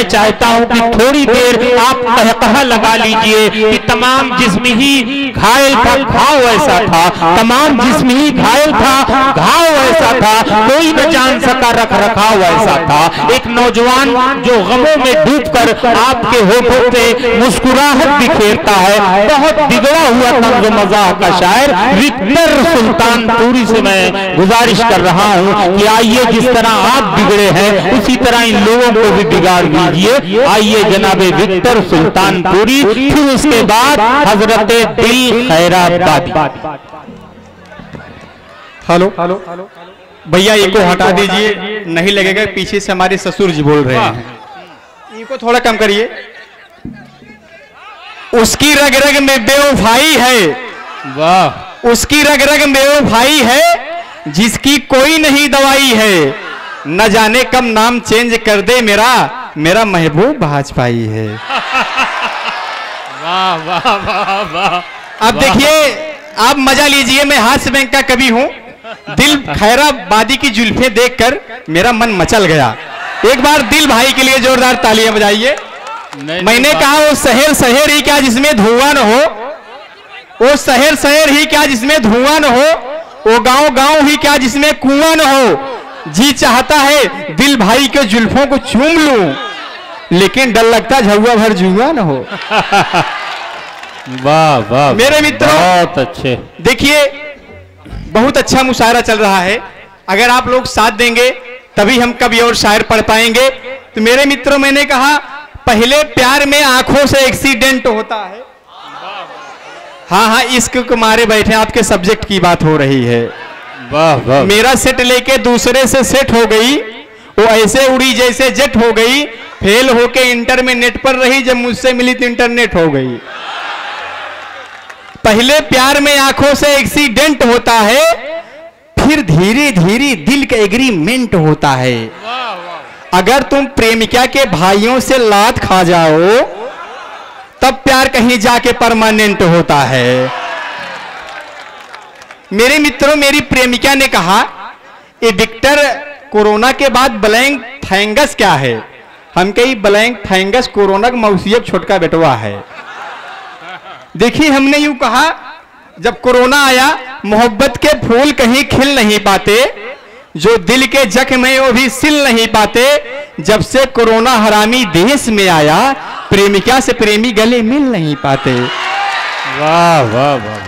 चाहता हूं कि थोड़ी देर आप कहकहा लगा लीजिए कि तमाम जिस्म ही घायल था, घाव ऐसा था, तमाम जिस्म ही घायल था, घाव ऐसा था, कोई न जान सका रख रखाव ऐसा था। एक नौजवान जो गमों में डूबकर आपके होठों से मुस्कुराहट बिखेरता है, बहुत बिगड़ा हुआ तंज़ मज़ाह का शायर विक्टर सुल्तानपुरी से मैं गुजारिश कर रहा हूं कि आइए जिस तरह आप बिगड़े हैं उसी तरह इन लोगों को भी बिगाड़ दीजिए। आइए जनाबे विक्टर सुल्तानपुरी, फिर उसके बाद हजरत दिल खैराबादी। हेलो भैया, इनको हटा दीजिए, नहीं लगेगा, पीछे से हमारे ससुर जी बोल रहे हैं, इनको थोड़ा कम करिए। उसकी रग रग में बेवफाई है, वाह, उसकी रग रग में बेवफाई है, जिसकी कोई नहीं दवाई है, न जाने कब नाम चेंज कर दे मेरा, मेरा महबूब भाजपाई है। वाह वाह वाह वाह। अब देखिए, आप मजा लीजिए, मैं हास्य बैंक का कवि हूं। दिल खैराबादी की जुल्फें देखकर मेरा मन मचल गया। एक बार दिल भाई के लिए जोरदार तालियां बजाइए। मैंने कहा वो शहर शहर ही क्या जिसमें धुआं न हो, वो शहर शहर ही क्या जिसमें धुआं न हो, वो गांव गांव ही क्या जिसमें कुआं न हो। जी चाहता है दिल भाई के जुल्फों को चूम लूं, लेकिन डर लगता झुआ भर जुआ न हो। वाह वाह मेरे मित्रों, बहुत अच्छे। देखिए, बहुत अच्छा मुशायरा चल रहा है। अगर आप लोग साथ देंगे तभी हम कभी और शायर पढ़ पाएंगे। तो मेरे मित्रों, मैंने कहा पहले प्यार में आंखों से एक्सीडेंट होता है। हाँ हाँ, इश्क को मारे बैठे, आपके सब्जेक्ट की बात हो रही है। वाह वाह। मेरा सेट लेके दूसरे से सेट हो गई, वो ऐसे उड़ी जैसे जेट हो गई, फेल होके इंटर में नेट पर रही, जब मुझसे मिली तो इंटरनेट हो गई। पहले प्यार में आंखों से एक्सीडेंट होता है, फिर धीरे धीरे दिल का एग्रीमेंट होता है। अगर तुम प्रेमिका के भाइयों से लात खा जाओ तब प्यार कहीं जाके परमानेंट होता है। मेरे मित्रों, मेरी प्रेमिका ने कहा, ये विक्टर, कोरोना के बाद ब्लैंक फंगस क्या है? हम कही ब्लैंक फंगस कोरोना का मौसियब छोटका बेटवा है। देखिए, हमने यूं कहा, जब कोरोना आया, मोहब्बत के फूल कहीं खिल नहीं पाते, जो दिल के जख्म है वो भी सिल नहीं पाते। जब से कोरोना हरामी देश में आया, प्रेमिका से प्रेमी गले मिल नहीं पाते। वाह वाह वाह,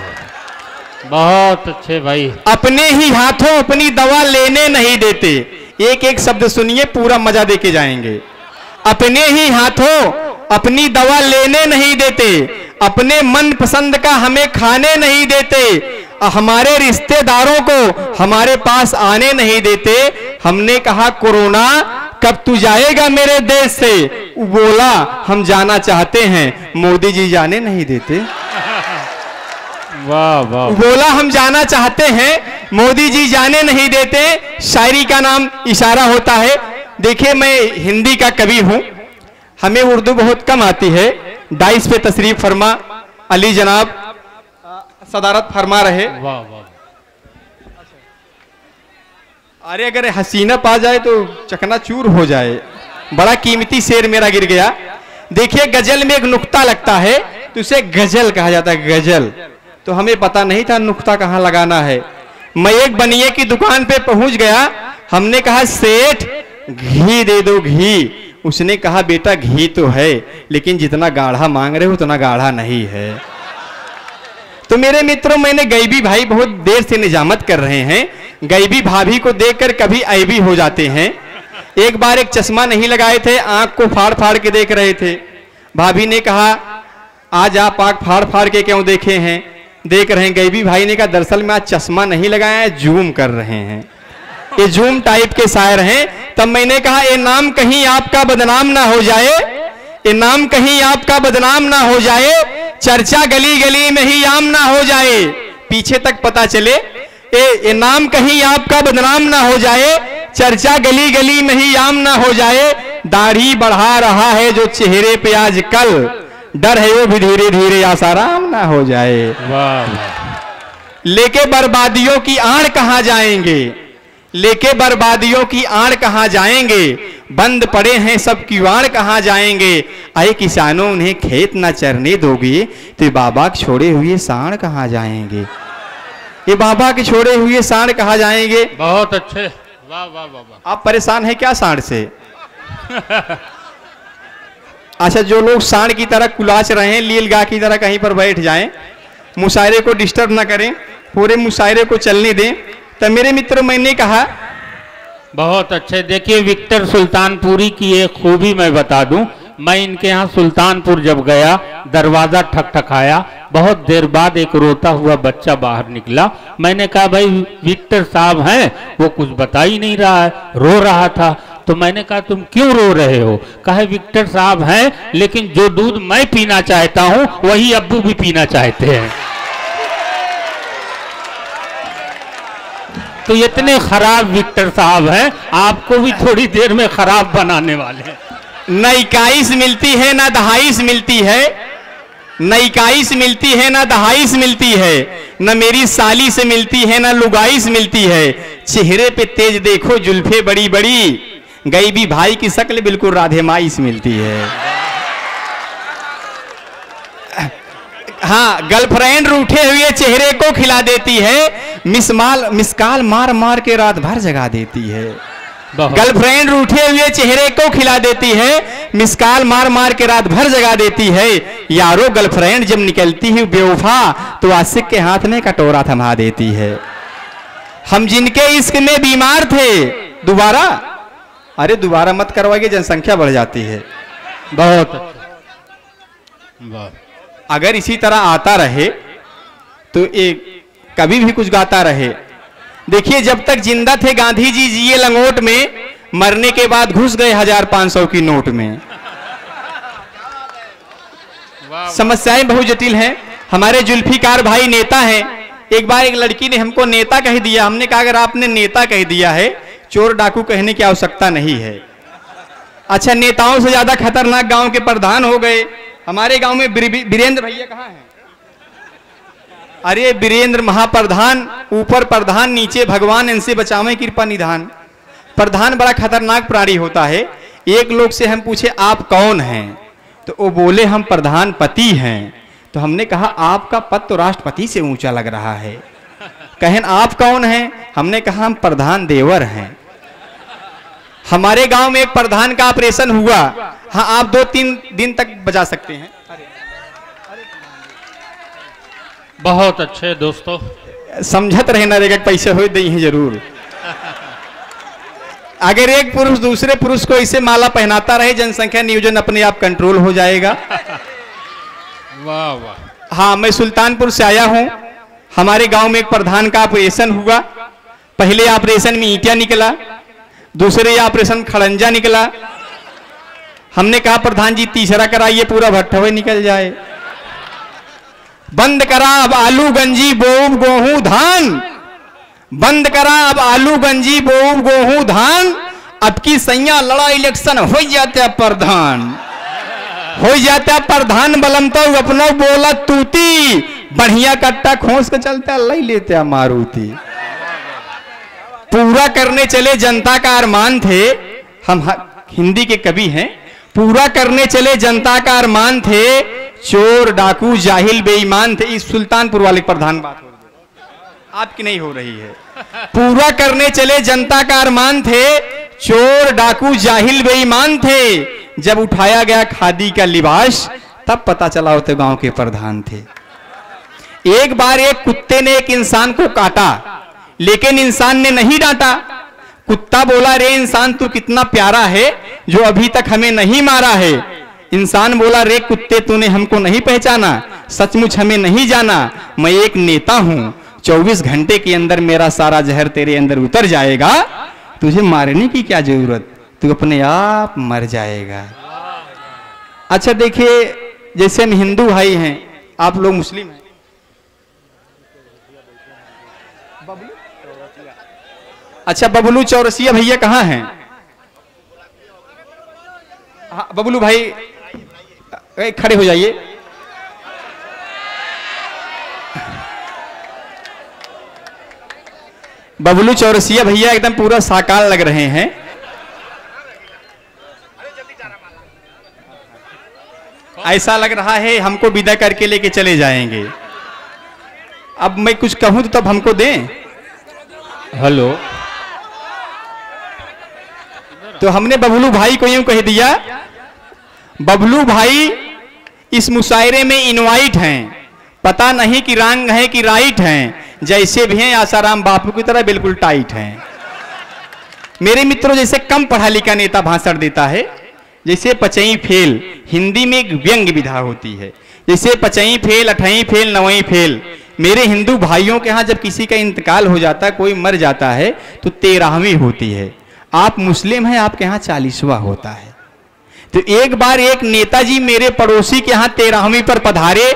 बहुत अच्छे भाई। अपने ही हाथों अपनी दवा लेने नहीं देते। एक एक शब्द सुनिए, पूरा मजा देके जाएंगे। अपने ही हाथों अपनी दवा लेने नहीं देते, अपने मन पसंद का हमें खाने नहीं देते, हमारे रिश्तेदारों को हमारे पास आने नहीं देते। हमने कहा, कोरोना कब तू जाएगा मेरे देश से? बोला, हम जाना चाहते हैं, मोदी जी जाने नहीं देते। वाह वाह। बोला, हम जाना चाहते हैं, मोदी जी जाने नहीं देते। शायरी का नाम इशारा होता है। देखिए, मैं हिंदी का कवि हूं, हमें उर्दू बहुत कम आती है। डाइस पे तशरीफ फरमा, अली जनाब सदारत फरमा रहे। वाह वाह। अरे अगर हसीना पा जाए तो चकनाचूर हो जाए। बड़ा कीमती शेर मेरा गिर गया। देखिए, गजल में एक नुक्ता लगता है तो उसे गजल कहा जाता है, गजल। तो हमें पता नहीं था नुक्ता कहाँ लगाना है। मैं एक बनिए की दुकान पे पहुंच गया। हमने कहा, सेठ घी दे दो, घी। उसने कहा, बेटा घी तो है, लेकिन जितना गाढ़ा मांग रहे हो उतना गाढ़ा नहीं है। तो मेरे मित्रों, मैंने गैबी भाई बहुत देर से निजामत कर रहे हैं। गैबी भाभी को देखकर कभी ऐबी हो जाते हैं। एक बार एक चश्मा नहीं लगाए थे, आंख को फाड़ फाड़ के देख रहे थे। भाभी ने कहा, आज आप आंख फाड़ फाड़ के क्यों देखे हैं, देख रहे हैं? गैबी भाई ने कहा, दरअसल मैं आज चश्मा नहीं लगाया है, जूम कर रहे हैं। ये जूम टाइप के शायर हैं। तब मैंने कहा, ये नाम कहीं आपका बदनाम ना हो जाए, ये नाम कहीं आपका बदनाम ना हो जाए, चर्चा गली गली में ही आम ना हो जाए। पीछे तक पता चले, ये नाम कहीं आपका बदनाम ना हो जाए, चर्चा गली गली में ही आम ना हो जाए। दाढ़ी बढ़ा रहा है जो चेहरे पे आजकल, डर है वो भी धीरे धीरे आसाराम ना हो जाए। वाह। लेके बर्बादियों की आड़ कहां जाएंगे, लेके बर्बादियों की आड़ कहां जाएंगे, बंद पड़े हैं सब किवाड़ कहाँ जाएंगे, आए किसानों उन्हें खेत ना चरने दोगे, तो ये बाबा के छोड़े हुए सांड कहाँ जाएंगे, ये बाबा के छोड़े हुए सांड कहाँ जाएंगे। बहुत अच्छे, वाह वाह वाह वाह। आप परेशान हैं क्या सांड से? अच्छा, जो लोग सांड की तरह कुलाच रहे हैं, लील गाय की तरह कहीं पर बैठ जाएं, मुशायरे को डिस्टर्ब ना करें, पूरे मुशायरे को चलने दें। तो मेरे मित्र, मैंने कहा बहुत अच्छे। देखिए विक्टर सुल्तानपुरी की एक खूबी मैं बता दूं, मैं इनके यहाँ सुल्तानपुर जब गया, दरवाजा ठकठकाया, बहुत देर बाद एक रोता हुआ बच्चा बाहर निकला। मैंने कहा भाई विक्टर साहब हैं, वो कुछ बता ही नहीं रहा है, रो रहा था। तो मैंने कहा तुम क्यों रो रहे हो? कहा विक्टर साहब हैं, लेकिन जो दूध मैं पीना चाहता हूं वही अब्बू भी पीना चाहते हैं। तो इतने खराब विक्टर साहब हैं, आपको भी थोड़ी देर में खराब बनाने वाले हैं। न 21 मिलती है ना 22 मिलती है, न 21 मिलती है ना 22 मिलती है, न मेरी साली से मिलती है ना लुगाई से मिलती है। चेहरे पे तेज देखो जुल्फे बड़ी बड़ी, गई भी भाई की शक्ल बिल्कुल राधे माई से मिलती है। हाँ, गर्लफ्रेंड रूठे हुए चेहरे को खिला देती है, मिसकाल मार मार के रात भर जगा देती है। गर्लफ्रेंड रूठे हुए चेहरे को खिला देती है, मिसकाल मार मार के रात भर जगा देती है। यारो गर्लफ्रेंड जब निकलती है बेवफा, तो आशिक के हाथ में कटोरा थमा देती है। हम जिनके इश्क में बीमार थे, दोबारा, अरे दोबारा मत करवाइए, जनसंख्या बढ़ जाती है। बहुत अच्छा। अगर इसी तरह आता रहे तो एक कभी भी कुछ गाता रहे। देखिए, जब तक जिंदा थे गांधी जी जिए लंगोट में, मरने के बाद घुस गए 1500 की नोट में। समस्याएं बहुत जटिल हैं। हमारे जुल्फिकार भाई नेता हैं। एक बार एक लड़की ने हमको नेता कह दिया। हमने कहा अगर आपने नेता कह दिया है, चोर डाकू कहने की आवश्यकता नहीं है। अच्छा, नेताओं से ज्यादा खतरनाक गांव के प्रधान हो गए। हमारे गांव में वीरेंद्र भैया कहाँ हैं? अरे वीरेंद्र महाप्रधान, ऊपर प्रधान, नीचे भगवान, इनसे बचावे कृपा निधान। प्रधान बड़ा खतरनाक प्राणी होता है। एक लोग से हम पूछे आप कौन हैं, तो वो बोले हम प्रधान पति हैं। तो हमने कहा आपका पद तो राष्ट्रपति से ऊंचा लग रहा है। कहें आप कौन हैं? हमने कहा हम प्रधान देवर हैं। हमारे गांव में एक प्रधान का ऑपरेशन हुआ। हाँ, आप 2-3 दिन तक बजा सकते हैं। बहुत अच्छे दोस्तों, समझत रहे ना, पैसे हो दे जरूर। अगर एक पुरुष दूसरे पुरुष को इसे माला पहनाता रहे, जनसंख्या नियोजन अपने आप कंट्रोल हो जाएगा। वाह वाह। हाँ, मैं सुल्तानपुर से आया हूं। हमारे गांव में एक प्रधान का ऑपरेशन हुआ। पहले ऑपरेशन में ईंटिया निकला, दूसरे ऑपरेशन खड़ंजा निकला। हमने कहा प्रधान जी तीसरा कराइए, पूरा भट्ठवे निकल जाए। बंद करा अब आलू गंजी बोऊं गेहूं धान, बंद करा अब आलू गंजी बोऊं गेहूं धान। अब की सैया लड़ा इलेक्शन हो जाता प्रधान, हो जाता प्रधान बलम तो अपना बोला तूती, बढ़िया कट्टा खोस के चलता लई लेते मारुति। पूरा करने चले जनता का अरमान थे। हम हिंदी के कवि हैं। पूरा करने चले जनता का अरमान थे, चोर डाकू जाहिल बेईमान थे। इस सुल्तानपुर वाले प्रधान बात हो रही, आपकी नहीं हो रही है। पूरा करने चले जनता का अरमान थे, चोर डाकू जाहिल बेईमान थे। जब उठाया गया खादी का लिबास, तब पता चला होते गांव के प्रधान थे। एक बार एक कुत्ते ने एक इंसान को काटा, लेकिन इंसान ने नहीं डांटा। कुत्ता बोला रे इंसान तू कितना प्यारा है, जो अभी तक हमें नहीं मारा है। इंसान बोला रे कुत्ते तूने हमको नहीं पहचाना, सचमुच हमें नहीं जाना। मैं एक नेता हूं, 24 घंटे के अंदर मेरा सारा जहर तेरे अंदर उतर जाएगा। तुझे मारने की क्या जरूरत, तू अपने आप मर जाएगा। अच्छा देखिए, जैसे हम हिंदू भाई हैं, आप लोग मुस्लिम हैं। अच्छा, बबलू चौरसिया भैया कहाँ हैं? हाँ, बबलू भाई खड़े हो जाइए। बबलू चौरसिया भैया एकदम पूरा साकार लग रहे हैं। ऐसा लग रहा है हमको विदा करके लेके चले जाएंगे। अब मैं कुछ कहूं तो तब हमको दें। हेलो, तो हमने बबलू भाई को यूं कह दिया, बबलू भाई इस मुशायरे में इनवाइट हैं, पता नहीं कि रंग है कि राइट हैं, जैसे भी हैं आसाराम बापू की तरह बिल्कुल टाइट हैं। मेरे मित्रों, जैसे कम पढ़ा लिखा नेता भाषण देता है, जैसे पचई फेल, हिंदी में एक व्यंग्य विधा होती है, जैसे पचई फेल, अठई फेल, नवई फेल। मेरे हिंदू भाइयों के यहाँ जब किसी का इंतकाल हो जाता है, कोई मर जाता है, तो 13वीं होती है। आप मुस्लिम हैं, आपके यहाँ 40वां होता है। तो एक बार एक नेताजी मेरे पड़ोसी के यहाँ 13वीं पर पधारे,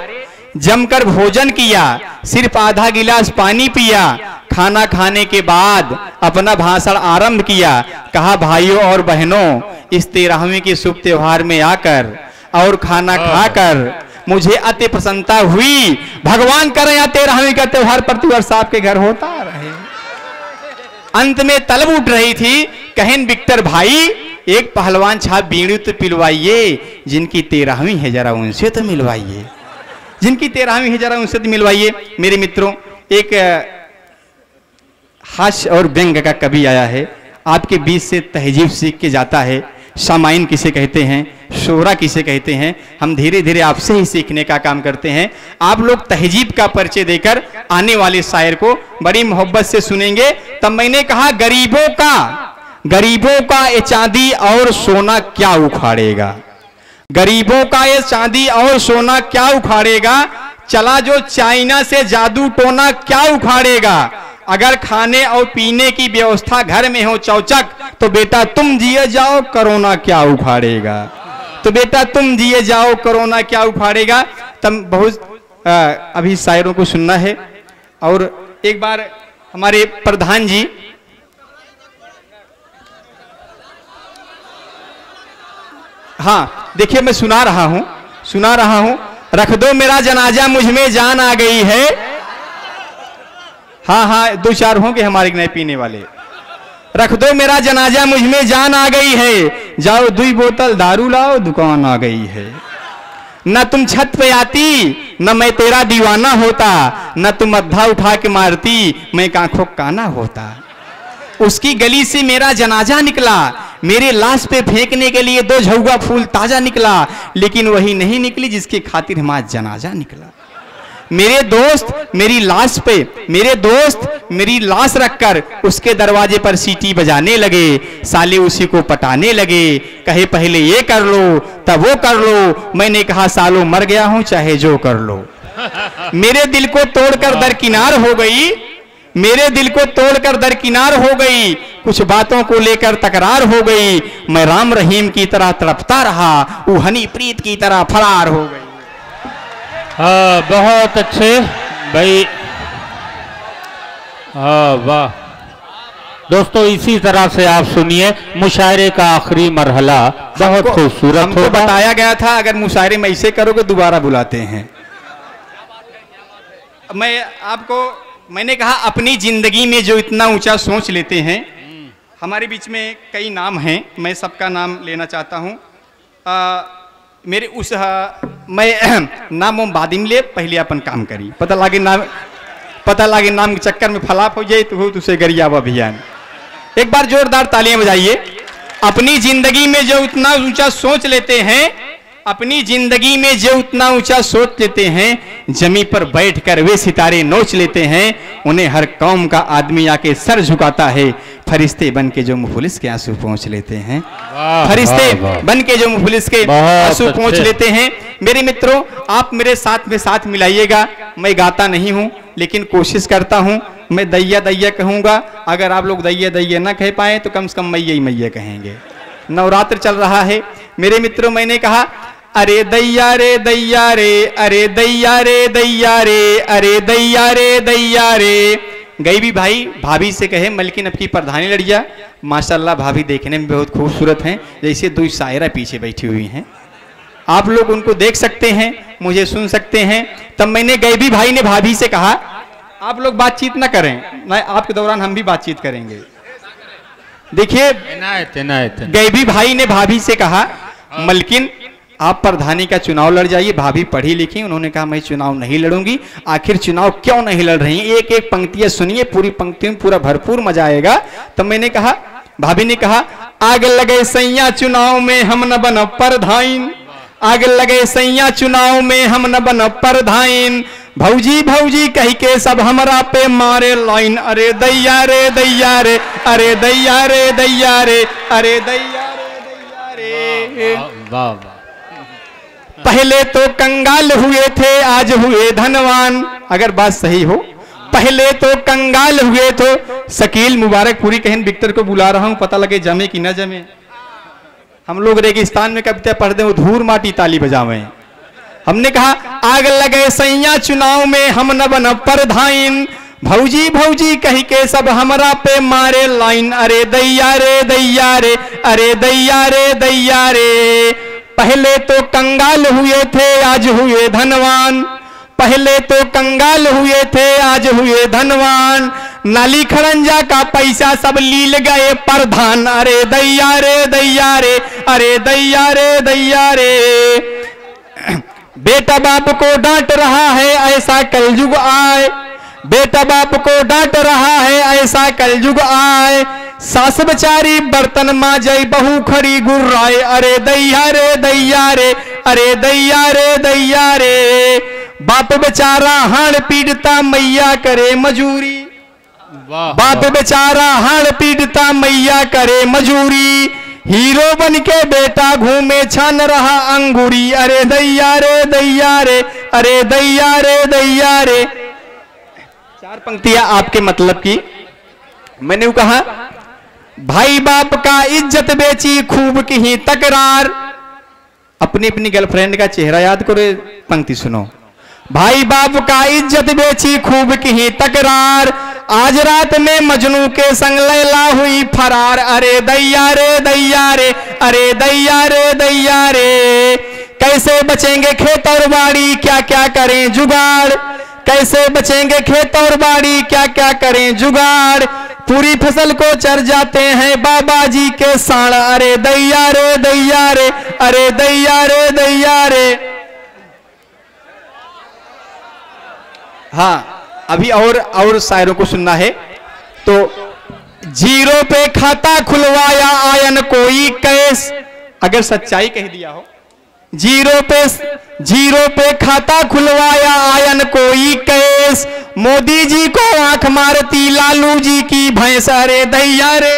जमकर भोजन किया, सिर्फ आधा गिलास पानी पिया, खाना खाने के बाद अपना भाषण आरंभ किया। कहा, भाइयों और बहनों, इस 13वीं के शुभ त्योहार में आकर और खाना खाकर मुझे अति प्रसन्नता हुई। भगवान करे या 13वीं का त्योहार प्रतिवर्ष आपके घर होता रहे। अंत में तलब उठ रही थी, कहें विक्टर भाई एक पहलवान छाप बीड़ी तो पिलवाइए, जिनकी 13वीं है जरा उनसे तो मिलवाइए, जिनकी 13वीं है जरा उनसे तो मिलवाइए। मेरे मित्रों, एक हास्य और व्यंग का कवि आया है, आपके बीच से तहजीब सीख के जाता है। सामाइन किसे कहते हैं, शोरा किसे कहते हैं, हम धीरे धीरे आपसे ही सीखने का काम करते हैं। आप लोग तहजीब का परिचय देकर आने वाले शायर को बड़ी मोहब्बत से सुनेंगे। तब मैंने कहा, गरीबों का ये चांदी और सोना क्या उखाड़ेगा, गरीबों का ये चांदी और सोना क्या उखाड़ेगा, चला जो चाइना से जादू टोना क्या उखाड़ेगा। अगर खाने और पीने की व्यवस्था घर में हो चौचक, तो बेटा तुम जिए जाओ, कोरोना क्या उखाड़ेगा, तो बेटा तुम जिए जाओ, कोरोना क्या उखाड़ेगा। तब बहुत अभी शायरों को सुनना है। और एक बार हमारे प्रधान जी, हाँ देखिए, मैं सुना रहा हूं। रख दो मेरा जनाजा, मुझ में जान आ गई है। हाँ, 2-4 होंगे हमारे नए पीने वाले। रख दो मेरा जनाजा, मुझ में जान आ गई है, जाओ 2 बोतल दारू लाओ, दुकान आ गई है। न तुम छत पे आती, न मैं तेरा दीवाना होता, न तुम अद्धा उठा के मारती, मैं आंखों काना होता। उसकी गली से मेरा जनाजा निकला, मेरे लाश पे फेंकने के लिए 2 झुग्गा फूल ताजा निकला, लेकिन वही नहीं निकली जिसके खातिर हमारा जनाजा निकला। मेरे दोस्त मेरी लाश रखकर उसके दरवाजे पर सीटी बजाने लगे, साले उसी को पटाने लगे, कहे पहले ये कर लो तब वो कर लो। मैंने कहा, सालों मर गया हूं, चाहे जो कर लो। मेरे दिल को तोड़कर दरकिनार हो गई, मेरे दिल को तोड़कर दरकिनार हो गई, कुछ बातों को लेकर तकरार हो गई। मैं राम रहीम की तरह तड़पता रहा, वो हनी प्रीत की तरह फरार हो गई। हाँ, बहुत अच्छे भाई, हाँ वाह। दोस्तों, इसी तरह से आप सुनिए मुशायरे का आखिरी मरहला, बहुत खूबसूरत होगा। हमको बताया गया था अगर मुशायरे में ऐसे करोगे दोबारा बुलाते हैं। मैंने कहा, अपनी जिंदगी में जो इतना ऊंचा सोच लेते हैं, हमारे बीच में कई नाम हैं, मैं सबका नाम लेना चाहता हूं। मेरे उस मैं नाम बादिम ले, पहले अपन काम करी, पता लागे नाम के चक्कर में फलाप हो जाए तो हो तुझसे गरियावा अभियान। एक बार जोरदार तालियां बजाइए। अपनी जिंदगी में जो इतना ऊंचा सोच लेते हैं, अपनी जिंदगी में जो उतना ऊंचा सोच लेते हैं, जमी पर बैठकर वे सितारे नोच लेते हैं, उन्हें हर कौम का आदमी आके सर झुकाता है। फरिश्ते बन के जो मुफलिस के आंसू पहुंच लेते हैं, फरिश्ते बन के जो मुफलिस के आंसू पहुंच लेते हैं। मेरे मित्रों, आप मेरे साथ में साथ मिलाइएगा। मैं गाता नहीं हूं, लेकिन कोशिश करता हूं। मैं दैया दैया कहूंगा, अगर आप लोग दैया दैया ना कह पाए तो कम से कम मैया ही मैया कहेंगे। नवरात्र चल रहा है मेरे मित्रों। मैंने कहा, अरे दैया रे दैया रे, अरे दैया रे दैया रे, अरे दैया रे दैया रे। गई भी भाई भाभी से कहे, मलकिन अब की प्रधानी लड़िया, माशाल्लाह भाभी देखने में बहुत खूबसूरत हैं, जैसे 2 शायरा पीछे बैठी हुई हैं। आप लोग उनको देख सकते हैं, मुझे सुन सकते हैं। तब मैंने गैबी भाई ने भाभी से कहा, आप लोग बातचीत ना करें, मैं आपके दौरान हम भी बातचीत करेंगे। देखिए, गैबी भाई ने भाभी से कहा, मलकिन आप प्रधानी का चुनाव लड़ जाइए। भाभी पढ़ी लिखी, उन्होंने कहा मैं चुनाव नहीं लड़ूंगी। आखिर चुनाव क्यों नहीं लड़ रही, एक एक पंक्तियां सुनिए, पूरी पंक्ति में पूरा भरपूर मजा आएगा। तब मैंने कहा, भाभी ने कहा, आग लगे सैया चुनाव में हम न बन प्रधान, आग लगे सैया चुनाव में हम न बन प्रधान, भौजी भौजी कह के सब हमरा पे मारे लाइन, अरे दैया रे दैया रे, अरे दैया रे दैया रे, अरे दैया रे दैया रे। वाह। पहले तो कंगाल हुए थे आज हुए धनवान। अगर बात सही हो, पहले तो कंगाल हुए तो शकील मुबारकपुरी कहन विक्टर को बुला रहा हूं, पता लगे जमे कि न जमे। हम लोग रेगिस्तान में कविता पढ़ते हैं, धूर माटी ताली बजावे। हमने कहा आग लगे सैया चुनाव में हम न बन प्रधान, भौजी भौजी कह के सब हमरा पे मारे लाइन, अरे दैया रे दैया रे, अरे दैया रे दैया रे। पहले तो कंगाल हुए थे आज हुए धनवान, पहले तो कंगाल हुए थे आज हुए धनवान, नाली खड़ंजा का पैसा सब लील गए प्रधान, अरे दैया रे दैया रे, अरे दैया रे दैया रे। बेटा बाप को डांट रहा है ऐसा कलयुग आए, बेटा बाप को डांट रहा है ऐसा कलयुग आए, सास बेचारी बर्तन मांजे बहू खड़ी गुर्राए, अरे दैया रे दैया रे, अरे दैया रे दैया रे। बाप बेचारा हाड़ पीड़ता मैया करे मजूरी, बाप बेचारा हाड़ पीड़ता मैया करे मजूरी, हीरो बन के बेटा घूमे छान रहा अंगूरी, अरे दैया रे दैया रे, अरे दैया रे दैया रे। चार पंक्तियां आपके मतलब की। मैंने वो कहा, भाई बाप का इज्जत बेची खूब की तकरार, अपनी अपनी गर्लफ्रेंड का चेहरा याद करो, पंक्ति सुनो। भाई बाप का इज्जत बेची खूब की तकरार, आज रात में मजनू के संग लैला हुई फरार, अरे दैया रे दैया रे, अरे दैया रे दैया रे। कैसे बचेंगे खेत और बाड़ी क्या क्या करें जुगाड़, कैसे बचेंगे खेत और बाड़ी क्या क्या करें जुगाड़, पूरी फसल को चर जाते हैं बाबा जी के साड़, अरे दैया रे दैया रे, अरे दैया रे दैया रे। हाँ, अभी और शायरों को सुनना है। तो जीरो पे खाता खुलवाया आयन कोई कैस, अगर सच्चाई कह दिया हो, जीरो पे खाता खुलवाया आयन कोई कैस, मोदी जी को आंख मारती लालू जी की भैंस, अरे दैया रे।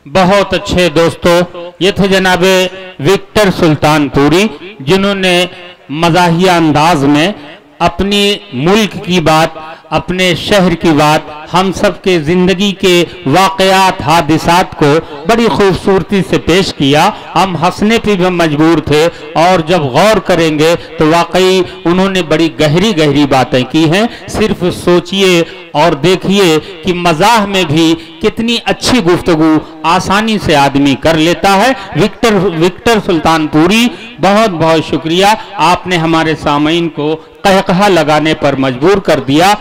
बहुत अच्छे दोस्तों, ये थे जनाबे विक्टर सुल्तानपुरी, जिन्होंने मज़ाहिया अंदाज में अपनी मुल्क की बात, अपने शहर की बात, हम सब के जिंदगी के वाकयात हादिसात को बड़ी खूबसूरती से पेश किया। हम हंसने पे भी मजबूर थे, और जब गौर करेंगे तो वाकई उन्होंने बड़ी गहरी गहरी बातें की हैं। सिर्फ सोचिए और देखिए कि मजाह में भी कितनी अच्छी गुफ्तगू आसानी से आदमी कर लेता है। विक्टर सुल्तानपुरी, बहुत बहुत शुक्रिया, आपने हमारे सामईन को कहकहा लगाने पर मजबूर कर दिया।